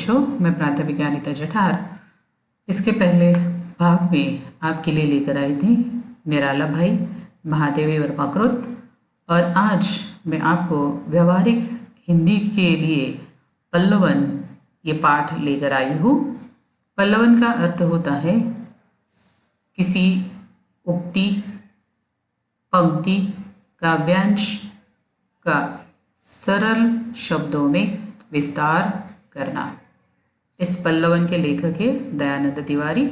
बच्चों, मैं प्राध्यापिका अनिता जठार इसके पहले भाग में आपके लिए लेकर आई थी निराला भाई, महादेवी वर्मा कृत। और आज मैं आपको व्यवहारिक हिंदी के लिए पल्लवन ये पाठ लेकर आई हूँ। पल्लवन का अर्थ होता है किसी उक्ति, पंक्ति, काव्यांश का सरल शब्दों में विस्तार करना। इस पल्लवन के लेखक है दयानंद तिवारी।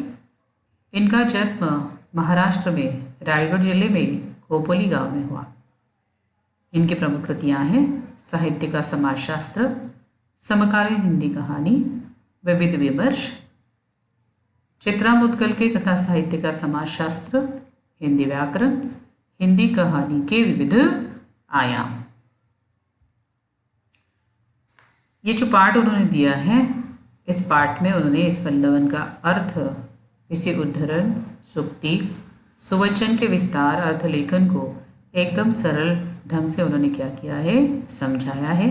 इनका जन्म महाराष्ट्र में रायगढ़ जिले में खोपोली गांव में हुआ। इनकी प्रमुख कृतियां हैं साहित्य का समाजशास्त्र, समकालीन हिंदी कहानी, विविध विमर्श, चित्रा मुद्गल के कथा साहित्य का समाजशास्त्र, हिंदी व्याकरण, हिंदी कहानी के विविध आयाम। ये जो पाठ उन्होंने दिया है, इस पाठ में उन्होंने इस पल्लवन का अर्थ, किसी उद्धरण, सुक्ति, सुवचन के विस्तार, अर्थ लेखन को एकदम सरल ढंग से उन्होंने क्या किया है, समझाया है।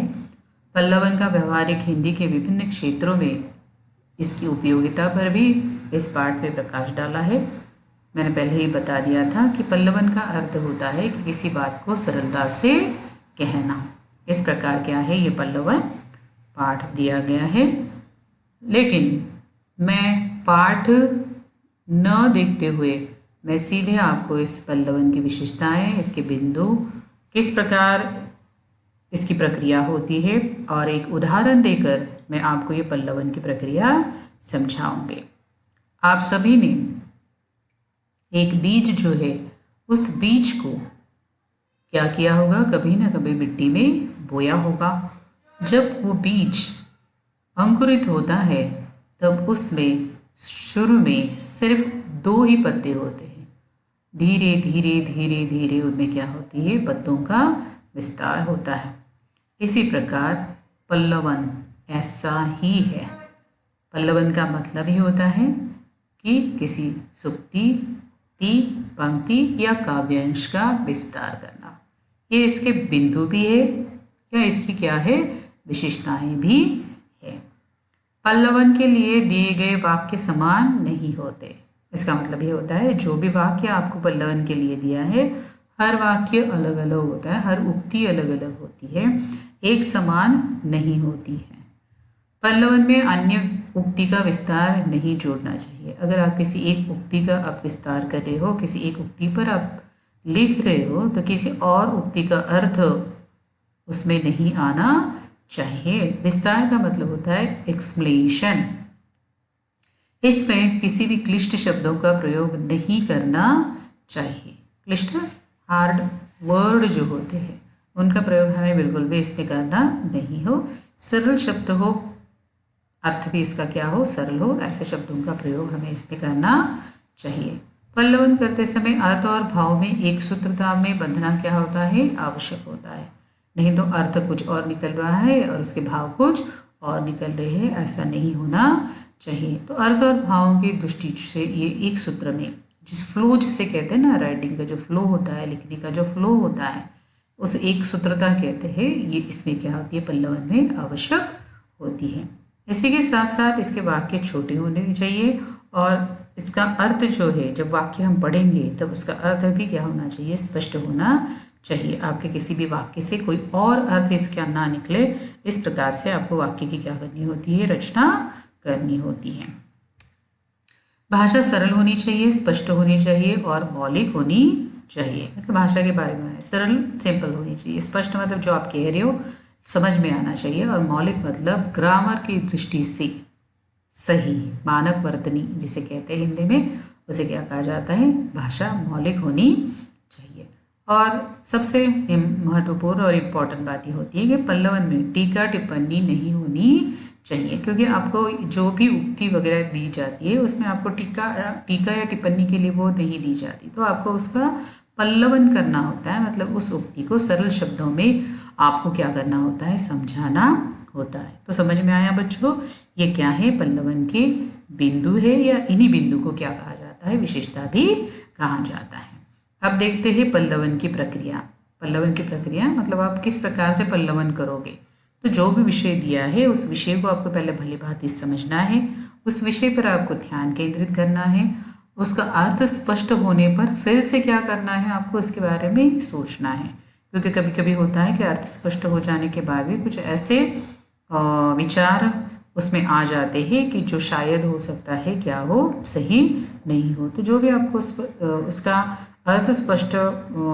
पल्लवन का व्यवहारिक हिंदी के विभिन्न क्षेत्रों में इसकी उपयोगिता पर भी इस पाठ में प्रकाश डाला है। मैंने पहले ही बता दिया था कि पल्लवन का अर्थ होता है कि किसी बात को सरलता से कहना। इस प्रकार क्या है, ये पल्लवन पाठ दिया गया है। लेकिन मैं पाठ न देखते हुए मैं सीधे आपको इस पल्लवन की विशेषताएं, इसके बिंदु, किस प्रकार इसकी प्रक्रिया होती है और एक उदाहरण देकर मैं आपको ये पल्लवन की प्रक्रिया समझाऊंगी। आप सभी ने एक बीज जो है, उस बीज को क्या किया होगा, कभी ना कभी मिट्टी में बोया होगा। जब वो बीज अंकुरित होता है तब उसमें शुरू में सिर्फ 2 ही पत्ते होते हैं। धीरे धीरे धीरे धीरे उनमें क्या होती है, पत्तों का विस्तार होता है। इसी प्रकार पल्लवन ऐसा ही है। पल्लवन का मतलब ही होता है कि किसी सुक्ति, पंक्ति या काव्यांश का विस्तार करना। ये इसके बिंदु भी है या इसकी क्या है, विशेषताएं भी है। पल्लवन के लिए दिए गए वाक्य समान नहीं होते। इसका मतलब ये होता है जो भी वाक्य आपको पल्लवन के लिए दिया है, हर वाक्य अलग अलग होता है, हर उक्ति अलग अलग होती है, एक समान नहीं होती है। पल्लवन में अन्य उक्ति का विस्तार नहीं जोड़ना चाहिए। अगर आप किसी एक उक्ति का आप विस्तार कर रहे हो, किसी एक उक्ति पर आप लिख रहे हो, तो किसी और उक्ति का अर्थ उसमें नहीं आना चाहिए। विस्तार का मतलब होता है एक्सप्लेनेशन। इसमें किसी भी क्लिष्ट शब्दों का प्रयोग नहीं करना चाहिए। क्लिष्ट, हार्ड वर्ड जो होते हैं, उनका प्रयोग हमें बिल्कुल भी इसमें करना नहीं हो। सरल शब्द हो, अर्थ भी इसका क्या हो, सरल हो, ऐसे शब्दों का प्रयोग हमें इसमें करना चाहिए। पल्लवन करते समय अर्थ और भाव में एक सूत्रता में बंधना क्या होता है, आवश्यक होता है। नहीं तो अर्थ कुछ और निकल रहा है और उसके भाव कुछ और निकल रहे हैं, ऐसा नहीं होना चाहिए। तो अर्थ और भावों की दृष्टि से ये एक सूत्र में, जिस फ्लो जिसे कहते हैं ना, राइटिंग का जो फ्लो होता है, लिखने का जो फ्लो होता है, उस एक सूत्रता कहते हैं। ये इसमें क्या होती है, पल्लवन में आवश्यक होती है। इसी के साथ साथ इसके वाक्य छोटे होने चाहिए और इसका अर्थ जो है, जब वाक्य हम पढ़ेंगे तब उसका अर्थ भी क्या होना चाहिए, स्पष्ट होना चाहिए। आपके किसी भी वाक्य से कोई और अर्थ इसका ना निकले, इस प्रकार से आपको वाक्य की क्या करनी होती है, रचना करनी होती है। भाषा सरल होनी चाहिए, स्पष्ट होनी चाहिए और मौलिक होनी चाहिए। मतलब भाषा के बारे में सरल, सिंपल होनी चाहिए। स्पष्ट मतलब जो आप कह रहे हो समझ में आना चाहिए, और मौलिक मतलब ग्रामर की दृष्टि से सही, मानक वर्तनी जिसे कहते हैं हिंदी में, उसे क्या कहा जाता है, भाषा मौलिक होनी चाहिए। और सबसे महत्वपूर्ण और इम्पॉर्टेंट बात ये होती है कि पल्लवन में टीका टिप्पणी नहीं होनी चाहिए, क्योंकि आपको जो भी उक्ति वगैरह दी जाती है उसमें आपको टीका या टिप्पणी के लिए वो नहीं दी जाती। तो आपको उसका पल्लवन करना होता है, मतलब उस उक्ति को सरल शब्दों में आपको क्या करना होता है, समझाना होता है। तो समझ में आया बच्चों, ये क्या है, पल्लवन के बिंदु है, या इन्हीं बिंदु को क्या कहा जाता है, विशेषता भी कहा जाता है। अब देखते हैं पल्लवन की प्रक्रिया। पल्लवन की प्रक्रिया मतलब आप किस प्रकार से पल्लवन करोगे, तो जो भी विषय दिया है उस विषय को आपको पहले भली भांति समझना है, उस विषय पर आपको ध्यान केंद्रित करना है, उसका अर्थ स्पष्ट होने पर फिर से क्या करना है, आपको इसके बारे में सोचना है। क्योंकि कभी कभी होता है कि अर्थ स्पष्ट हो जाने के बाद भी कुछ ऐसे विचार उसमें आ जाते हैं कि जो शायद हो सकता है क्या हो सही नहीं हो। तो जो भी आपको उसका अर्थ स्पष्ट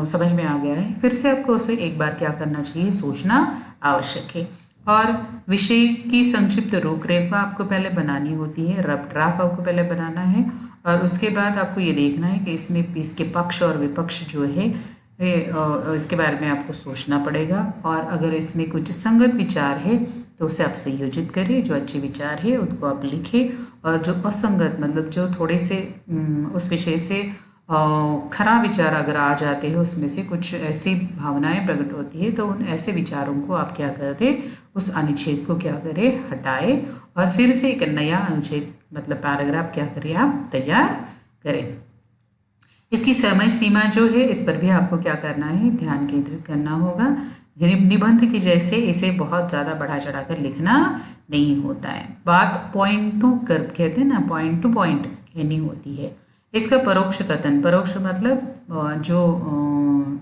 समझ में आ गया है, फिर से आपको उसे एक बार क्या करना चाहिए, सोचना आवश्यक है। और विषय की संक्षिप्त रूपरेखा आपको पहले बनानी होती है, रफ ड्राफ्ट आपको पहले बनाना है, और उसके बाद आपको ये देखना है कि इसमें इसके पक्ष और विपक्ष जो है इसके बारे में आपको सोचना पड़ेगा। और अगर इसमें कुछ संगत विचार है तो उसे आप संयोजित करिए, जो अच्छे विचार है उनको आप लिखें, और जो असंगत मतलब जो थोड़े से उस विषय से खराब विचार अगर आ जाते हैं, उसमें से कुछ ऐसी भावनाएं प्रकट होती है, तो उन ऐसे विचारों को आप क्या कर दें, उस अनुच्छेद को क्या करें, हटाएं, और फिर से एक नया अनुच्छेद मतलब पैराग्राफ क्या करें, आप तैयार करें। इसकी समय सीमा जो है इस पर भी आपको क्या करना है, ध्यान केंद्रित करना होगा। निबंध की जैसे इसे बहुत ज़्यादा बढ़ा चढ़ा कर लिखना नहीं होता है, बात पॉइंट टू कर कहते हैं ना, पॉइंट टू पॉइंट कहनी होती है। इसका परोक्ष कथन, परोक्ष मतलब जो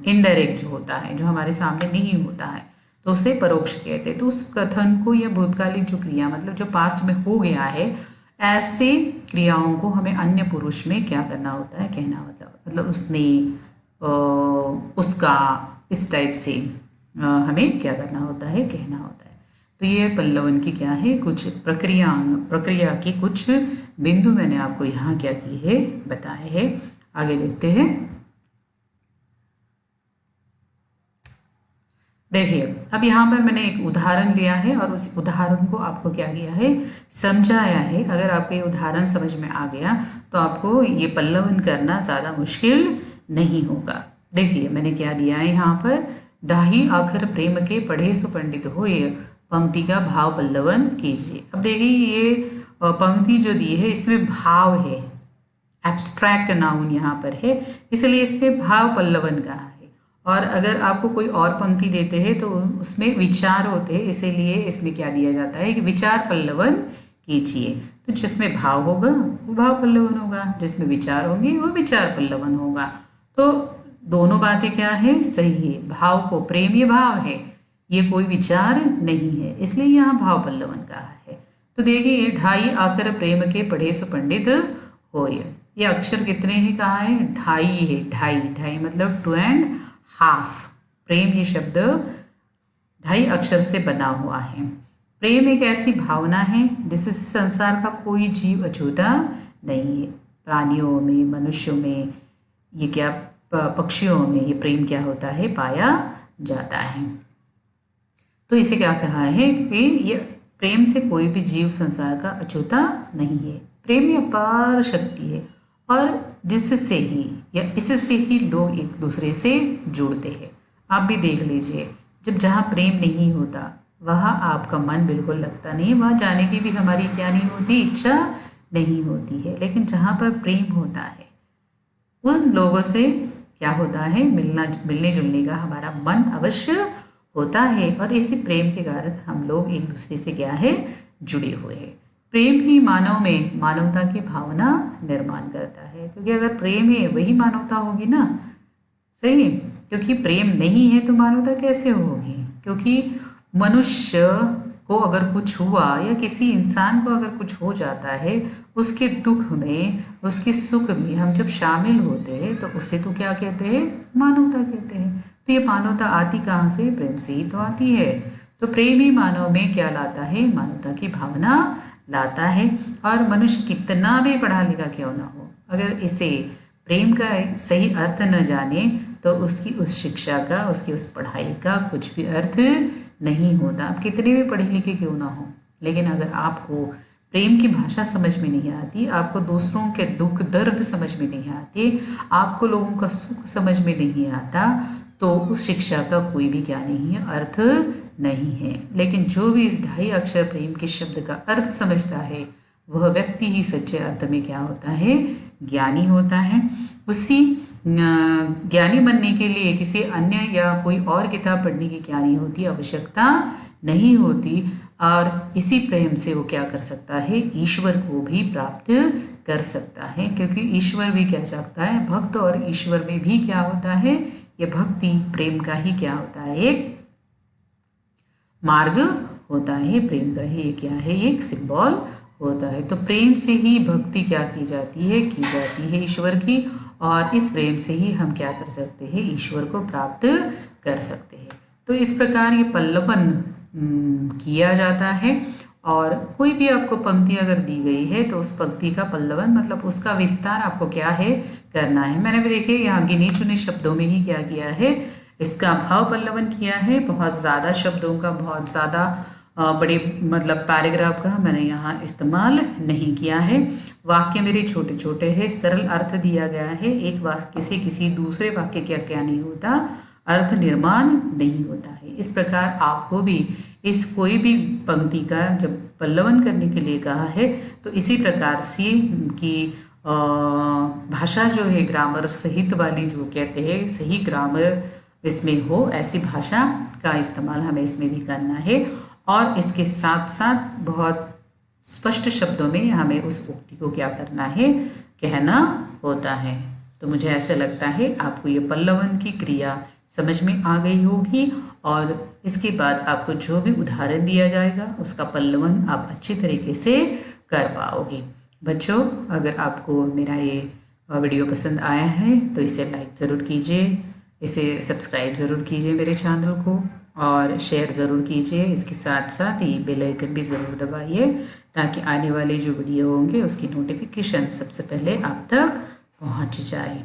इनडायरेक्ट जो होता है, जो हमारे सामने नहीं होता है, तो उसे परोक्ष कहते हैं। तो उस कथन को या भूतकालिक जो क्रिया मतलब जो पास्ट में हो गया है, ऐसे क्रियाओं को हमें अन्य पुरुष में क्या करना होता है, कहना होता है। मतलब उसने, उसका, इस टाइप से हमें क्या करना होता है, कहना होता है। तो ये पल्लवन की क्या है, कुछ प्रक्रिया की कुछ बिंदु मैंने आपको यहाँ क्या की है, बताए हैं। आगे देखते हैं। देखिए अब यहाँ पर मैंने एक उदाहरण लिया है और उस उदाहरण को आपको क्या किया है, समझाया है। अगर आपको ये उदाहरण समझ में आ गया तो आपको ये पल्लवन करना ज़्यादा मुश्किल नहीं होगा। देखिए मैंने क्या दिया है यहाँ पर, ढाई आखर प्रेम के पढ़े सो पंडित हो, ये पंक्ति का भाव पल्लवन कीजिए। अब देखिए ये पंक्ति जो दी है इसमें भाव है, एब्स्ट्रैक्ट नाउन यहाँ पर है, इसलिए इसमें भाव पल्लवन कहा है। और अगर आपको कोई और पंक्ति देते हैं तो उसमें विचार होते हैं, इसीलिए इसमें क्या दिया जाता है कि विचार पल्लवन कीजिए। तो जिसमें भाव होगा वो भाव पल्लवन होगा, जिसमें विचार होंगे वो विचार पल्लवन होगा। तो दोनों बातें क्या है, सही है। भाव को, प्रेम ये भाव है, ये कोई विचार नहीं है, इसलिए यहाँ भाव पल्लवन कहा है। तो देखिए ढाई आकर प्रेम के पढ़े सो पंडित होय, ये अक्षर कितने हैं कहा है, ढाई है। ढाई, ढाई मतलब 2.5। प्रेम ये शब्द ढाई अक्षर से बना हुआ है। प्रेम एक ऐसी भावना है जिससे संसार का कोई जीव अछूता नहीं है। प्राणियों में, मनुष्यों में, ये क्या पक्षियों में ये प्रेम क्या होता है, पाया जाता है। तो इसे क्या कहा है कि ये प्रेम से कोई भी जीव संसार का अछूता नहीं है। प्रेम ये अपार शक्ति है और जिससे ही या इससे ही लोग एक दूसरे से जुड़ते हैं। आप भी देख लीजिए, जब जहाँ प्रेम नहीं होता वहाँ आपका मन बिल्कुल लगता नहीं, वहाँ जाने की भी हमारी क्या नहीं होती, इच्छा नहीं होती है। लेकिन जहाँ पर प्रेम होता है उन लोगों से क्या होता है, मिलने जुलने का हमारा मन अवश्य होता है, और इसी प्रेम के कारण हम लोग एक दूसरे से क्या है, जुड़े हुए हैं। प्रेम ही मानव में मानवता की भावना निर्माण करता है, क्योंकि अगर प्रेम है वही मानवता होगी ना, सही। क्योंकि प्रेम नहीं है तो मानवता कैसे होगी, क्योंकि मनुष्य को अगर कुछ हुआ या किसी इंसान को अगर कुछ हो जाता है, उसके दुख में, उसके सुख में हम जब शामिल होते हैं तो उसे तो क्या कहते हैं, मानवता कहते हैं। तो ये मानवता आती कहाँ से, प्रेम से ही तो आती है। तो प्रेम ही मानव में क्या लाता है, मानवता की भावना लाता है। और मनुष्य कितना भी पढ़ा लिखा क्यों ना हो, अगर इसे प्रेम का सही अर्थ न जाने तो उसकी उस शिक्षा का, उसकी उस पढ़ाई का कुछ भी अर्थ नहीं होता। आप कितने भी पढ़े लिखे क्यों ना हो, लेकिन अगर आपको प्रेम की भाषा समझ में नहीं आती, आपको दूसरों के दुख दर्द समझ में नहीं आते, आपको लोगों का सुख समझ में नहीं आता, तो उस शिक्षा का कोई भी क्या नहीं है, अर्थ नहीं है। लेकिन जो भी इस ढाई अक्षर प्रेम के शब्द का अर्थ समझता है वह व्यक्ति ही सच्चे अर्थ में क्या होता है, ज्ञानी होता है। उसी ज्ञानी बनने के लिए किसी अन्य या कोई और किताब पढ़ने की क्या नहीं होती, आवश्यकता नहीं होती और इसी प्रेम से वो क्या कर सकता है, ईश्वर को भी प्राप्त कर सकता है, क्योंकि ईश्वर भी क्या चाहता है, भक्त और ईश्वर में भी क्या होता है, ये भक्ति प्रेम का ही क्या होता है, एक मार्ग होता है, प्रेम का ही क्या है, एक सिंबल होता है। तो प्रेम से ही भक्ति क्या की जाती है ईश्वर की, और इस प्रेम से ही हम क्या कर सकते हैं, ईश्वर को प्राप्त कर सकते हैं। तो इस प्रकार ये पल्लवन किया जाता है, और कोई भी आपको पंक्ति अगर दी गई है तो उस पंक्ति का पल्लवन मतलब उसका विस्तार आपको क्या है करना है। मैंने भी देखिए यहाँ गिने चुने शब्दों में ही क्या किया है, इसका भाव पल्लवन किया है। बहुत ज़्यादा शब्दों का, बहुत ज़्यादा बड़े मतलब पैराग्राफ का मैंने यहाँ इस्तेमाल नहीं किया है। वाक्य मेरे छोटे छोटे हैं, सरल अर्थ दिया गया है। एक वाक्य से किसी दूसरे वाक्य का क्या नहीं होता, अर्थ निर्माण नहीं होता है। इस प्रकार आपको भी इस कोई भी पंक्ति का जब पल्लवन करने के लिए कहा है तो इसी प्रकार से कि भाषा जो है ग्रामर सहित वाली जो कहते हैं, सही ग्रामर इसमें हो, ऐसी भाषा का इस्तेमाल हमें इसमें भी करना है। और इसके साथ साथ बहुत स्पष्ट शब्दों में हमें उस उक्ति को क्या करना है, कहना होता है। तो मुझे ऐसा लगता है आपको ये पल्लवन की क्रिया समझ में आ गई होगी, और इसके बाद आपको जो भी उदाहरण दिया जाएगा उसका पल्लवन आप अच्छी तरीके से कर पाओगे। बच्चों, अगर आपको मेरा ये वीडियो पसंद आया है तो इसे लाइक ज़रूर कीजिए, इसे सब्सक्राइब ज़रूर कीजिए मेरे चैनल को, और शेयर ज़रूर कीजिए। इसके साथ साथ ये बेल आइकन भी ज़रूर दबाइए ताकि आने वाले जो वीडियो होंगे उसकी नोटिफिकेशन सबसे पहले आप तक पहुंच जाए।